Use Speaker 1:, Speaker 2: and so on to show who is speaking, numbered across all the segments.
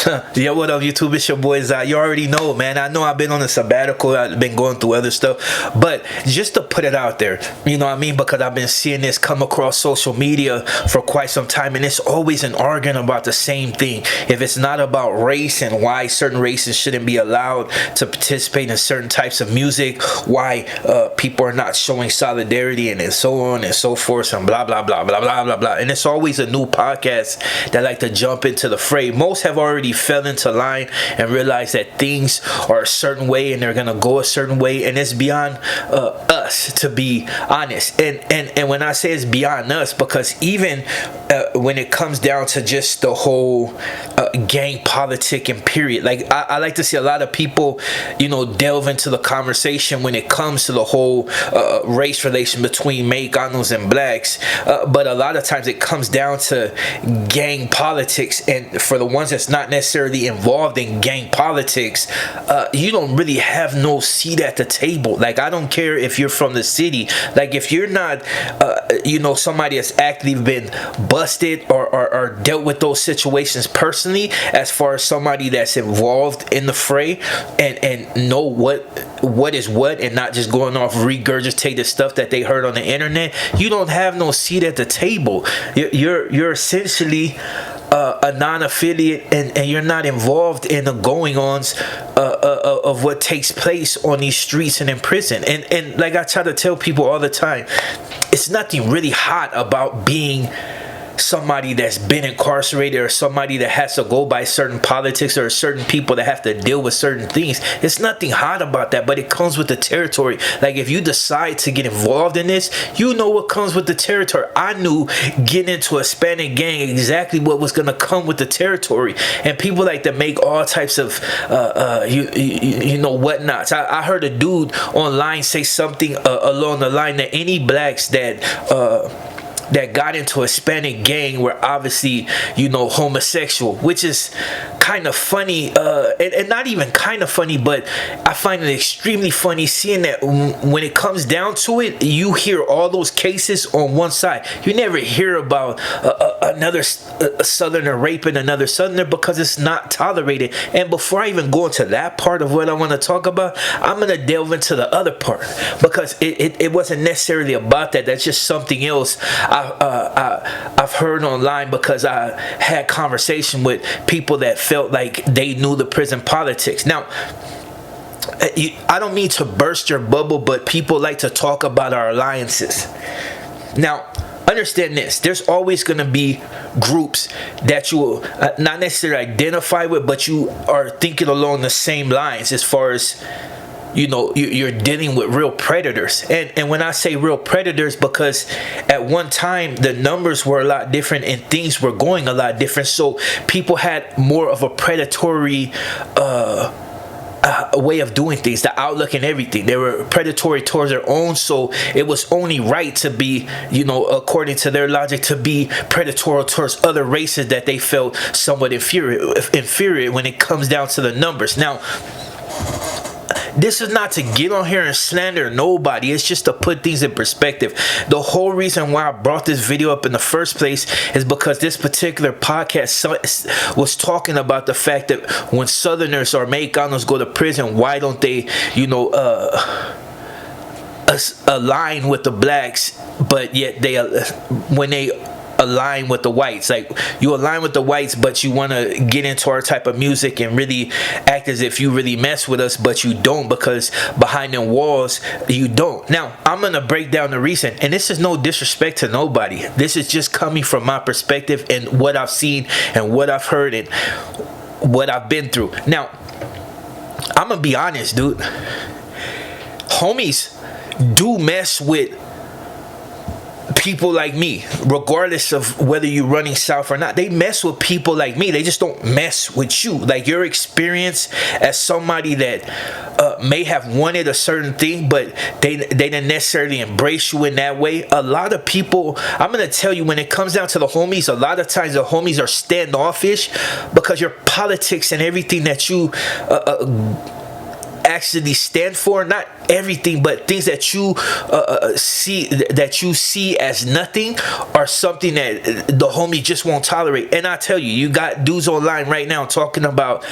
Speaker 1: Yeah, what up, YouTube? It's your boy Zai. You already know, man. I know I've been on a sabbatical. I've been going through other stuff. But just to put it out there, you know what I mean? Because I've been seeing this come across social media for quite some time. And it's always an argument about the same thing. If it's not about race and why certain races shouldn't be allowed to participate in certain types of music, why people are not showing solidarity and so on and so forth and blah, blah, blah, blah, blah, blah, blah. And it's always a new podcast that like to jump into the fray. Most have already fell into line and realized that things are a certain way and they're gonna go a certain way, and it's beyond us, to be honest. And when I say it's beyond us, because even when it comes down to just the whole gang politic and period, like I like to see a lot of people, you know, delve into the conversation when it comes to the whole race relation between Mexicanos and blacks, but a lot of times it comes down to gang politics. And for the ones that's not necessarily involved in gang politics, you don't really have no seat at the table. Like, I don't care if you're from the city. Like, if you're not you know, somebody that's actually been busted or dealt with those situations personally, as far as somebody that's involved in the fray and know what is what, and not just going off regurgitated stuff that they heard on the internet, you don't have no seat at the table. You're essentially a non-affiliate, and you're not involved in the going-ons of what takes place on these streets and in prison. And like I try to tell people all the time, it's nothing really hot about being somebody that's been incarcerated, or somebody that has to go by certain politics, or certain people that have to deal with certain things. It's nothing hot about that, but it comes with the territory. Like, if you decide to get involved in this, you know what comes with the territory. I knew getting into a Hispanic gang exactly what was going to come with the territory, and people like to make all types of you know, whatnots. I heard a dude online say something along the line that any blacks that got into a Hispanic gang were obviously, you know, homosexual, which is kind of funny, and not even kind of funny, but I find it extremely funny seeing that when it comes down to it, you hear all those cases on one side. You never hear about another Southerner raping another Southerner, because it's not tolerated. And before I even go into that part of what I want to talk about, I'm going to delve into the other part, because it wasn't necessarily about that. That's just something else I've heard online, because I had conversation with people that felt like they knew the prison politics. Now, I don't mean to burst your bubble, but people like to talk about our alliances. Now, understand this: there's always going to be groups that you will not necessarily identify with, but you are thinking along the same lines, as far as, you know, you're dealing with real predators. And when I say real predators, because at one time the numbers were a lot different and things were going a lot different, so people had more of a predatory way of doing things, the outlook and everything. They were predatory towards their own, so it was only right to be, you know, according to their logic, to be predatory towards other races that they felt somewhat inferior when it comes down to the numbers. Now, this is not to get on here and slander nobody. It's just to put things in perspective. The whole reason why I brought this video up in the first place is because this particular podcast was talking about the fact that when Southerners or Mexicanos go to prison, why don't they, you know, align with the blacks, but yet they, when they align with the whites, like, you align with the whites, but you want to get into our type of music and really act as if you really mess with us, but you don't, because behind them walls you don't. Now, I'm gonna break down the reason, and this is no disrespect to nobody. This is just coming from my perspective and what I've seen and what I've heard and what I've been through. Now, I'm gonna be honest, dude. Homies do mess with people like me, regardless of whether you're running south or not. They mess with people like me. They just don't mess with you. Like, your experience as somebody that may have wanted a certain thing, but they didn't necessarily embrace you in that way. A lot of people, I'm gonna tell you, when it comes down to the homies, a lot of times the homies are standoffish, because your politics and everything that you actually stand for, not everything, but things that you see as nothing are something that the homie just won't tolerate. And I tell you, you got dudes online right now talking about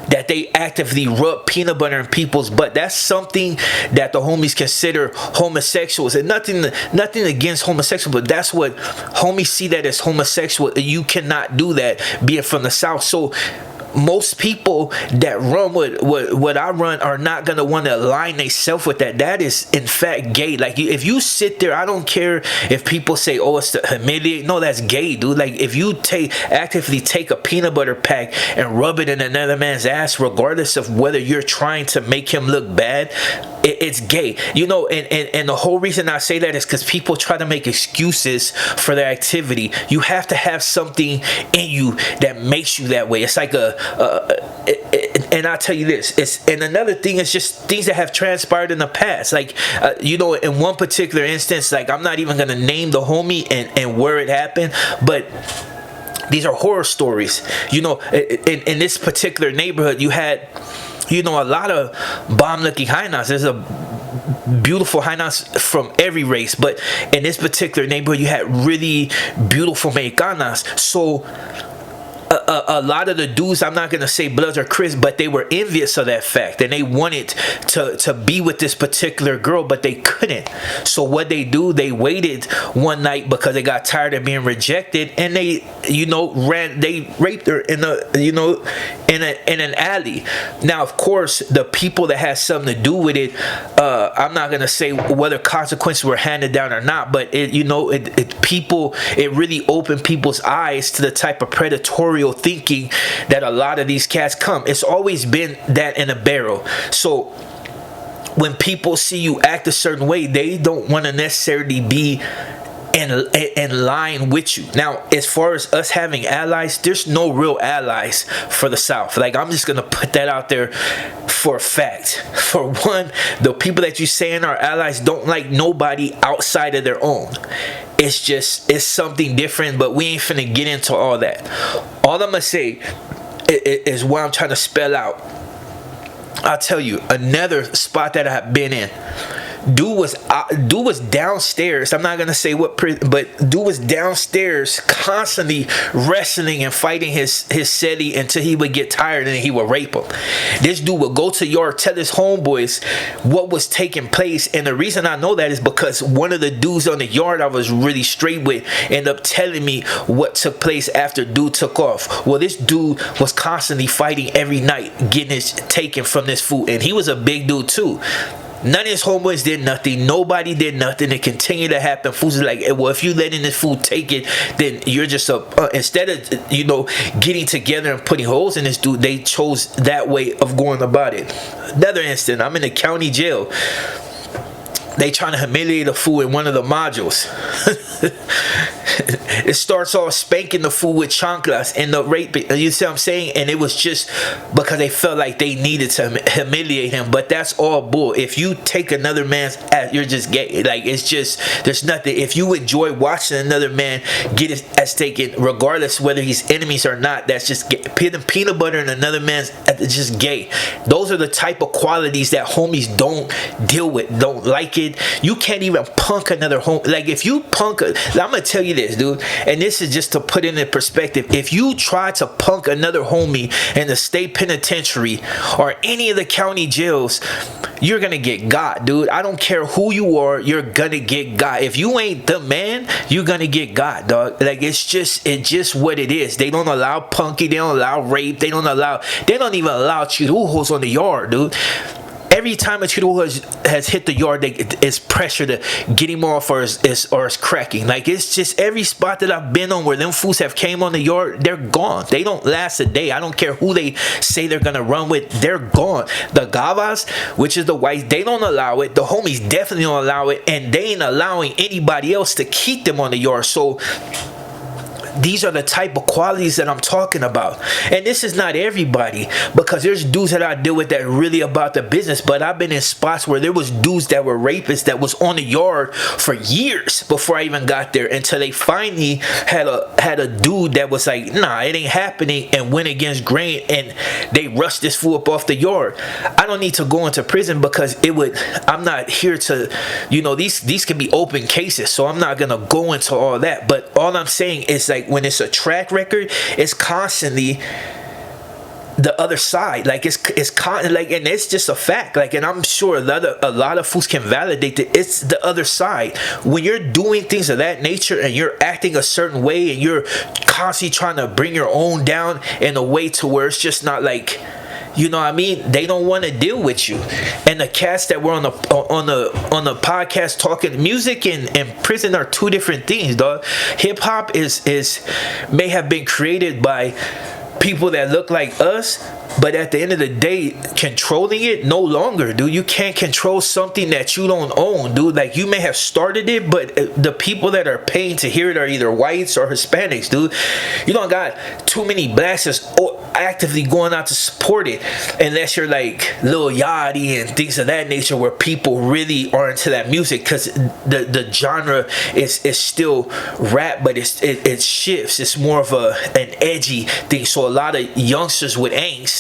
Speaker 1: that they actively rub peanut butter in people's butt. That's something that the homies consider homosexuals, and nothing against homosexual, but that's what homies see that as homosexual. You cannot do that being from the South. So most people that run what I run are not gonna want to align themselves with that. That is in fact gay. Like, if you sit there, I don't care if people say, oh, it's to humiliate. No, that's gay, dude. Like, if you actively take a peanut butter pack and rub it in another man's ass, regardless of whether you're trying to make him look bad, it's gay. You know, and the whole reason I say that is because people try to make excuses for their activity. You have to have something in you that makes you that way. It's like and I'll tell you this, and another thing is just things that have transpired in the past. Like, you know, in one particular instance, like, I'm not even gonna name the homie and where it happened, but these are horror stories. You know, in this particular neighborhood, you had, you know, a lot of bomb-looking hyenas. There's a beautiful hyenas from every race, but in this particular neighborhood, you had really beautiful Mexicanas. So a lot of the dudes, I'm not gonna say Bloods or Chris, but they were envious of that fact, and they wanted to be with this particular girl, but they couldn't. So what they do, they waited one night because they got tired of being rejected, and they, you know, they raped her in an alley. Now, of course, the people that had something to do with it, I'm not gonna say whether consequences were handed down or not, but it really opened people's eyes to the type of predatory thinking that a lot of these cats come. It's always been that in a barrel. So when people see you act a certain way, they don't want to necessarily be in line with you. Now, as far as us having allies, there's no real allies for the South. Like, I'm just gonna put that out there for a fact. For one, the people that you saying are allies don't like nobody outside of their own. It's something different, but we ain't finna get into all that. All I'm gonna say is what I'm trying to spell out. I'll tell you another spot that I've been in. Dude was downstairs. I'm not gonna say what prison, but dude was downstairs constantly wrestling and fighting his celllie until he would get tired and then he would rape him. This dude would go to yard, tell his homeboys what was taking place, and the reason I know that is because one of the dudes on the yard I was really straight with ended up telling me what took place after dude took off. Well, this dude was constantly fighting every night, getting his taken from this fool, and he was a big dude too. None of his homeboys did nothing. Nobody did nothing. It continued to happen. Fools are like, well, if you letting this fool take it, then you're just instead of, you know, getting together and putting holes in this dude, they chose that way of going about it. Another instant, I'm in the county jail. They trying to humiliate a fool in one of the modules. It starts off spanking the fool with chanclas and the rape. You see what I'm saying? And it was just because they felt like they needed to humiliate him. But that's all bull. If you take another man's ass, you're just gay. Like, it's just, there's nothing. If you enjoy watching another man get his ass taken, regardless whether he's enemies or not, that's just gay. Peanut butter in another man's ass is just gay. Those are the type of qualities that homies don't deal with, don't like it. You can't even punk another home. Like, if you punk, I'm gonna tell you this, dude, and this is just to put it in perspective. If you try to punk another homie in the state penitentiary or any of the county jails, you're gonna get got, dude. I don't care who you are, you're gonna get got. If you ain't the man, you're gonna get got, dog. Like, it's just what it is. They don't allow punky, they don't allow rape, they don't even allow chirujos on the yard, dude. Every time a chirujo has hit the yard, it's pressure to get him off or it's cracking. Like, it's just every spot that I've been on where them fools have came on the yard, they're gone. They don't last a day. I don't care who they say they're gonna run with, they're gone. The gavas, which is the whites, they don't allow it. The homies definitely don't allow it, and they ain't allowing anybody else to keep them on the yard. So These are the type of qualities that I'm talking about. And this is not everybody, because there's dudes that I deal with that really about the business, but I've been in spots where there was dudes that were rapists that was on the yard for years before I even got there, until they finally had a dude that was like, nah, it ain't happening, and went against grain, and they rushed this fool up off the yard. I don't need to go into prison, because I'm not here to, these can be open cases, so I'm not gonna go into all that. But all I'm saying is, like, when it's a track record, it's constantly the other side. Like, like, and it's just a fact. Like, and I'm sure a lot of fools can validate that it's the other side. When you're doing things of that nature and you're acting a certain way and you're constantly trying to bring your own down in a way to where it's just not like, they don't want to deal with you. And the cats that were on the podcast talking music and prison are two different things, dog. Hip hop may have been created by people that look like us, but at the end of the day, controlling it, no longer, dude. You can't control something that you don't own, dude. Like, you may have started it, but the people that are paying to hear it are either whites or Hispanics, dude. You don't got too many blacks that's actively going out to support it, unless you're like Lil Yachty and things of that nature, where people really are into that music, because the genre is still rap, but it shifts. It's more of an edgy thing. So a lot of youngsters with angst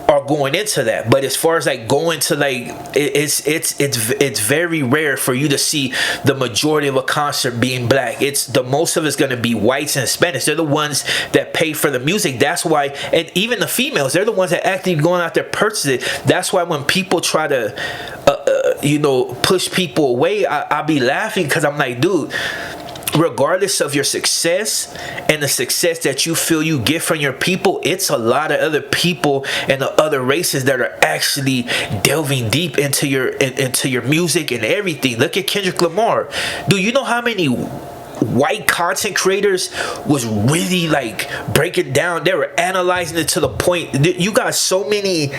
Speaker 1: are going into that. But as far as like going to like, it's very rare for you to see the majority of a concert being black. It's the most of it's going to be whites and Hispanics. They're the ones that pay for the music. That's why, and even the females, they're the ones that actually going out there purchase it. That's why when people try to push people away, I be laughing, because I'm like, dude, regardless of your success and the success that you feel you get from your people, it's a lot of other people and the other races that are actually delving deep into your music and everything. Look at Kendrick Lamar. Do you know how many white content creators was really like breaking down? They were analyzing it to the point. You got so many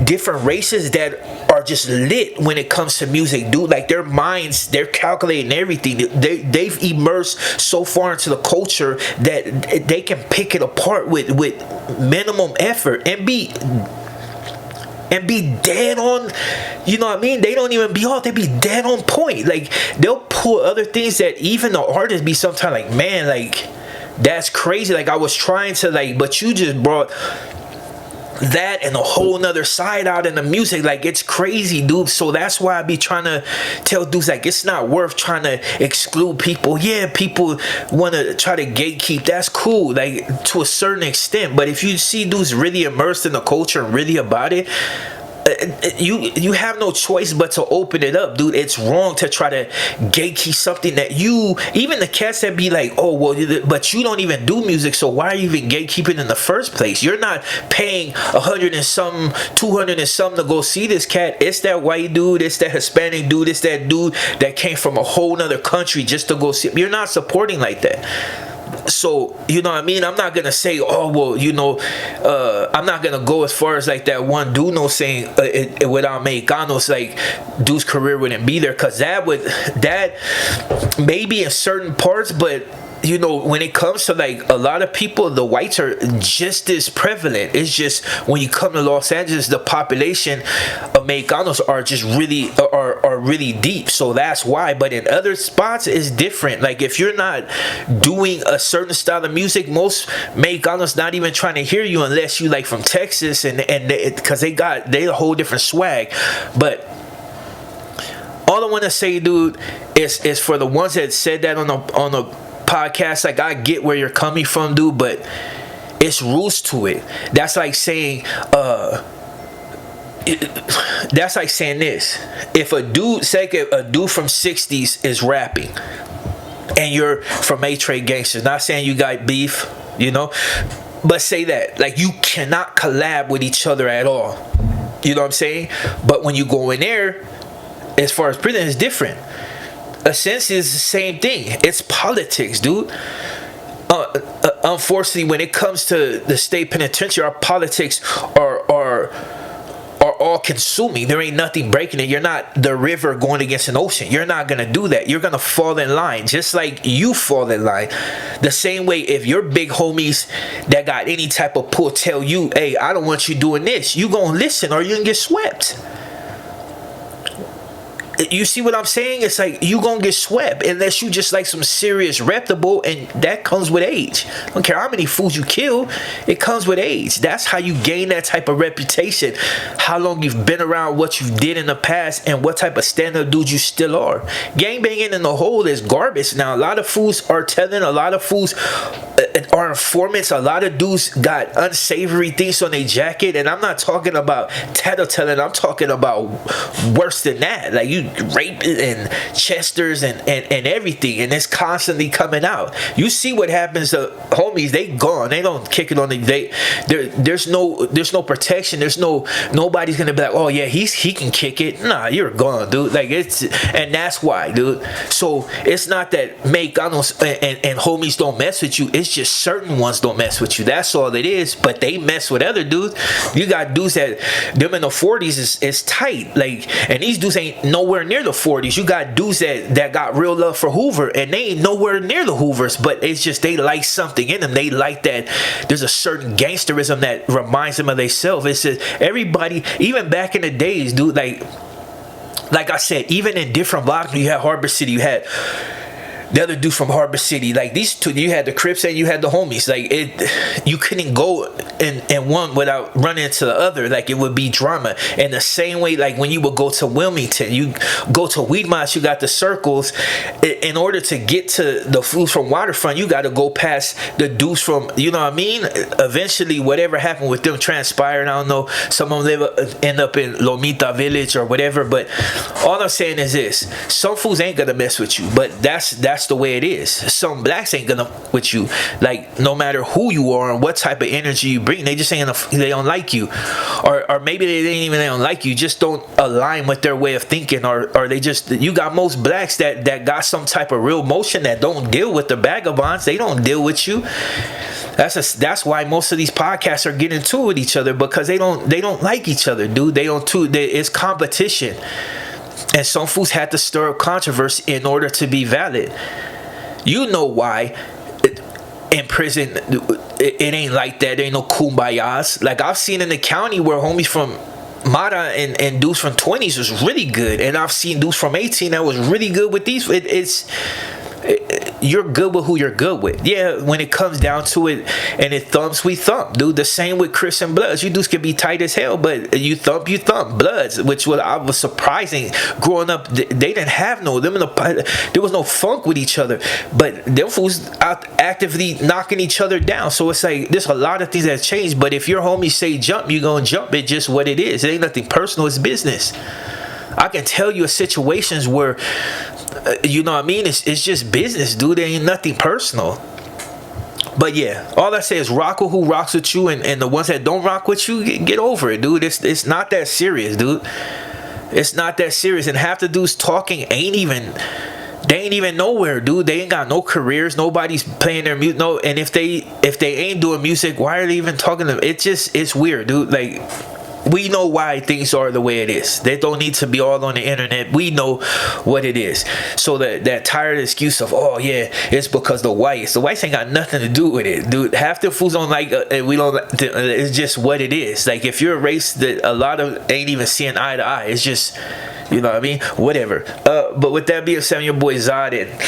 Speaker 1: different races that are just lit when it comes to music, dude. Like, their minds, they're calculating everything. They've immersed so far into the culture that they can pick it apart with minimum effort and be dead on. You know what I mean? They don't even be off. They be dead on point. Like, they'll pull other things that even the artists be sometimes like, man, like, that's crazy. Like, I was trying to, like, but you just brought that and a whole nother side out in the music. Like, it's crazy, dude. So that's why I be trying to tell dudes, like, it's not worth trying to exclude people. Yeah, people want to try to gatekeep. That's cool, like, to a certain extent. But if you see dudes really immersed in the culture and really about it, you have no choice but to open it up, dude. It's wrong to try to gatekeep something that even the cats that be like, oh, well, but you don't even do music, so why are you even gatekeeping in the first place? You're not paying 100 and some, 200 and some to go see this cat. It's that white dude, it's that Hispanic dude, it's that dude that came from a whole nother country just to go see. You're not supporting like that. So, you know what I mean? I'm not gonna say, oh, well, I'm not gonna go as far as like that one dude saying without Mexicanos, like, dude's career wouldn't be there, because that maybe in certain parts, but when it comes to like a lot of people, the whites are just as prevalent. It's just when you come to Los Angeles, the population of Mexicanos are just really are really deep. So that's why. But in other spots, it's different. Like, if you're not doing a certain style of music, most Mexicanos not even trying to hear you unless you like from Texas, and because they a whole different swag. But all I want to say, dude, is for the ones that said that on the podcast, like, I get where you're coming from, dude, but it's rules to it. That's like saying this. If a dude from 60s is rapping and you're from A-Trade Gangsters, not saying you got beef, but say that, like, you cannot collab with each other at all. You know what I'm saying? But when you go in there, as far as prison, it's different. A sense is the same thing. It's politics, dude. Unfortunately, when it comes to the state penitentiary, our politics are all all-consuming. There ain't nothing breaking it. You're not the river going against an ocean. You're not gonna do that. You're gonna fall in line, just like you fall in line. The same way, if your big homies that got any type of pull tell you, hey, I don't want you doing this, you gonna listen or you gonna get swept. You see what I'm saying? It's like you gonna get swept unless you just like some serious reputable, and that comes with age. I don't care how many fools you kill, it comes with age. That's how you gain that type of reputation. How long you've been around, what you did in the past, and what type of stand-up dude you still are. Gangbanging in the whole is garbage. Now a lot of fools are telling, a lot of fools are informants. A lot of dudes got unsavory things on their jacket, and I'm not talking about tattletailing. I'm talking about worse than that. Like you rape and chesters and everything, and it's constantly coming out. You see what happens to homies, they gone. They don't kick it on the there's no protection. There's nobody's gonna be like, oh yeah, he can kick it. Nah, you're gone, dude. Like and that's why, dude. So it's not that McDonald's and homies don't mess with you. It's just certain ones don't mess with you. That's all it is. But they mess with other dudes. You got dudes that them in the 40s is tight. Like, and these dudes ain't nowhere near the 40s. You got dudes that got real love for Hoover, and they ain't nowhere near the Hoovers, but it's just they like something in them. They like that there's a certain gangsterism that reminds them of themselves. It's just everybody, even back in the days, dude, like I said, even in different blocks, you had Harbor City, you had the other dude from Harbor City, like these two, you had the Crips and you had the homies. Like you couldn't go in one without running into the other. Like it would be drama. And the same way, like when you would go to Wilmington, you go to Weedmont, you got the circles. In order to get to the fools from Waterfront, you got to go past the dudes from, you know what I mean? Eventually, whatever happened with them transpired. I don't know. Some of them end up in Lomita Village or whatever. But all I'm saying is this: some fools ain't gonna mess with you, but that's the way it is. Some blacks ain't gonna with you. Like no matter who you are and what type of energy you bring, they just ain't gonna, they don't like you, or maybe they don't like you, just don't align with their way of thinking, or they just, you got most blacks that got some type of real motion that don't deal with the vagabonds. They don't deal with you. That's why most of these podcasts are getting to with each other, because they don't like each other, dude. It's competition. And some fools had to stir up controversy in order to be valid. You know why in prison it ain't like that. There ain't no kumbayas. Like I've seen in the county where homies from Mata and dudes from 20s was really good, and I've seen dudes from 18 that was really good with these. You're good with who you're good with. Yeah, when it comes down to it and it thumps, we thump, dude. The same with Chris and Bloods. You dudes can be tight as hell, but you thump. Bloods, which I was surprising. Growing up, they didn't have there was no funk with each other, but them fools out actively knocking each other down. So it's like there's a lot of things that have changed, but if your homies say jump, you gonna jump. It's just what it is. It ain't nothing personal. It's business. I can tell you situations where you know what I mean? It's just business, dude. There ain't nothing personal. But yeah, all I say is rock with who rocks with you, and the ones that don't rock with you, get over it, dude. It's not that serious, dude. It's not that serious. And half the dudes talking ain't even nowhere, dude. They ain't got no careers. Nobody's playing their music. No, and if they ain't doing music, why are they even talking to them? It's weird, dude. Like, we know why things are the way it is. They don't need to be all on the internet. We know what it is. So that tired excuse of, oh yeah, it's because the whites ain't got nothing to do with it, dude. Half the fools don't like, we don't. It's just what it is. Like if you're a race that a lot of ain't even seeing eye to eye, it's just, you know what I mean? Whatever. But with that being said, I'm your boy Zod.